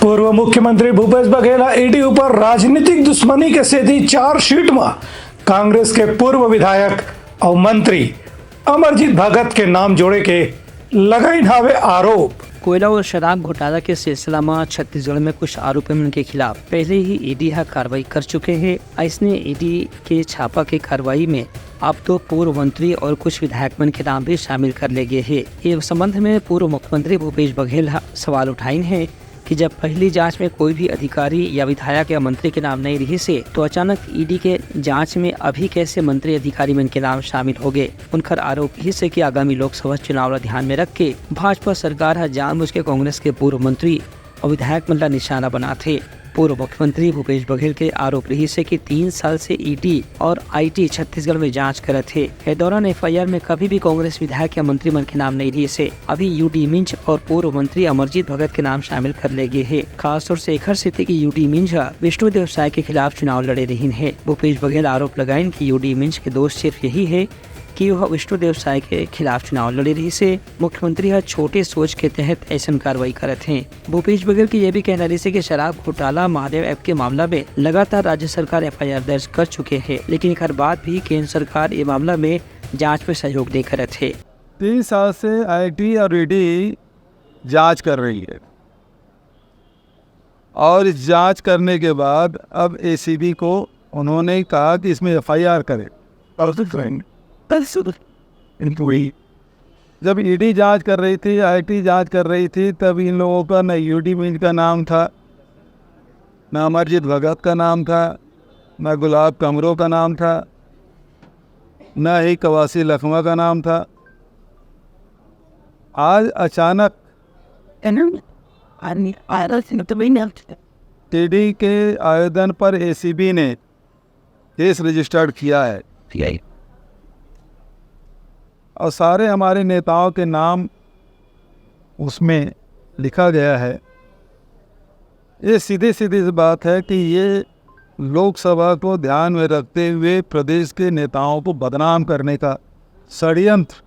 पूर्व मुख्यमंत्री भूपेश बघेल ईडी पर राजनीतिक दुश्मनी के सेती चार्जशीट में कांग्रेस के पूर्व विधायक और मंत्री अमरजीत भगत के नाम जोड़े के लगाइन हावे आरोप। कोयला और शराब घोटाला के सिलसिला में छत्तीसगढ़ में कुछ आरोपियों के खिलाफ पहले ही ईडी कार्रवाई कर चुके हैं। ऐसने ईडी के छापा के कार्रवाई में अब तो पूर्व मंत्री और कुछ विधायक के नाम भी शामिल कर ले गए हैं। इस संबंध में पूर्व मुख्यमंत्री भूपेश बघेल सवाल उठाइन है कि जब पहली जांच में कोई भी अधिकारी या विधायक या मंत्री के नाम नहीं रही से तो अचानक ईडी के जांच में अभी कैसे मंत्री अधिकारी मन के नाम शामिल हो गए। उनकर आरोप ही से कि आगामी लोकसभा चुनाव ध्यान में रख के भाजपा सरकार जानबूझ के कांग्रेस के पूर्व मंत्री और विधायक मन निशाना बना थे। पूर्व मुख्यमंत्री भूपेश बघेल के आरोप रही से कि 3 साल से ईडी और आईटी छत्तीसगढ़ में जांच करे थे। इस दौरान एफआईआर में कभी भी कांग्रेस विधायक या मंत्री मन के नाम नहीं रही से अभी यूडी मिंज और पूर्व मंत्री अमरजीत भगत के नाम शामिल कर ले गए हैं। खासतौर से एखर स्थिति की यूडी मिंज विष्णु देव साय के खिलाफ चुनाव लड़े रही है। भूपेश बघेल आरोप लगाइन कि यूडी मिंज के दोष सिर्फ यही है कि वह विष्णु देव साय के खिलाफ चुनाव लड़ी रही से मुख्यमंत्री छोटे सोच के तहत ऐसा कार्रवाई करत हैं। भूपेश बघेल की यह भी कहना रही से कि शराब घोटाला महादेव ऐप के मामला में लगातार राज्य सरकार एफआईआर दर्ज कर चुके हैं, लेकिन हर बात भी केंद्र सरकार ये मामला में जांच में सहयोग दे कर थे। 3 साल से आईटी और ईडी जांच कर रही है और इस जांच करने के बाद अब एसीबी को उन्होंने कहा कि इसमें एफआईआर करें। जब ईडी जांच कर रही थी, आईटी जांच कर रही थी, तब इन लोगों का न यूडी मिंज का नाम था, न अमरजीत भगत का नाम था, न गुलाब कमरों का नाम था, न ही कवासी लखमा का नाम था। आज अचानक ईडी के आवेदन पर एसीबी ने केस रजिस्टर्ड किया है और सारे हमारे नेताओं के नाम उसमें लिखा गया है। ये सीधी सीधी सी बात है कि ये लोकसभा को ध्यान में रखते हुए प्रदेश के नेताओं को बदनाम करने का षड्यंत्र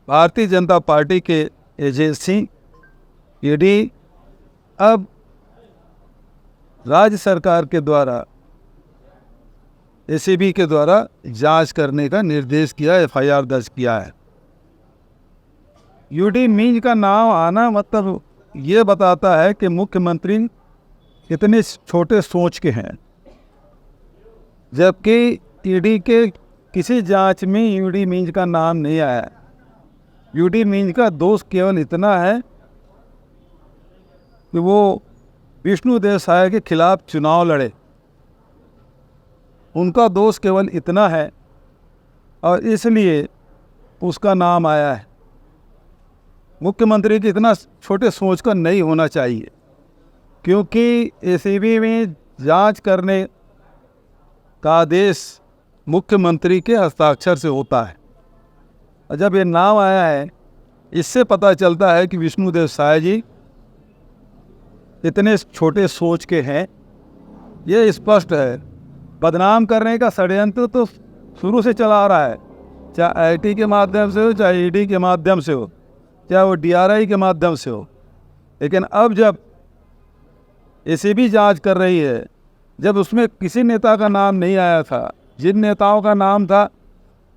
भारतीय जनता पार्टी के एजेंसी ईडी अब राज्य सरकार के द्वारा एसीबी के द्वारा जांच करने का निर्देश किया, एफआईआर दर्ज किया है। यूडी मिंज का नाम आना मतलब ये बताता है कि मुख्यमंत्री कितने छोटे सोच के हैं, जबकि ईडी के किसी जांच में यूडी मिंज का नाम नहीं आया। यूडी मिंज का दोष केवल इतना है कि वो विष्णु देव साय के खिलाफ चुनाव लड़े, उनका दोष केवल इतना है और इसलिए उसका नाम आया है। मुख्यमंत्री की इतना छोटे सोच का नहीं होना चाहिए, क्योंकि एसीबी में जांच करने का आदेश मुख्यमंत्री के हस्ताक्षर से होता है। और जब ये नाम आया है, इससे पता चलता है कि विष्णुदेव साय जी इतने छोटे सोच के हैं। ये स्पष्ट है। बदनाम करने का षड्यंत्र तो शुरू से चला आ रहा है, चाहे आईटी के माध्यम से हो, चाहे ईडी के माध्यम से हो, चाहे वो डीआरआई के माध्यम से हो। लेकिन अब जब एसीबी जांच कर रही है, जब उसमें किसी नेता का नाम नहीं आया था, जिन नेताओं का नाम था,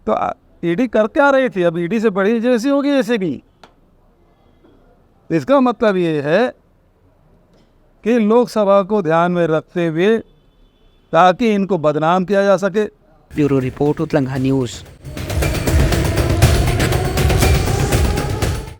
तो ईडी कर क्या रही थी? अब ईडी से बड़ी एजेंसी होगी एसीबी। इसका मतलब ये है कि लोकसभा को ध्यान में रखते हुए ताकि इनको बदनाम किया जा सके। ब्यूरो रिपोर्ट उत्तलंघा न्यूज़।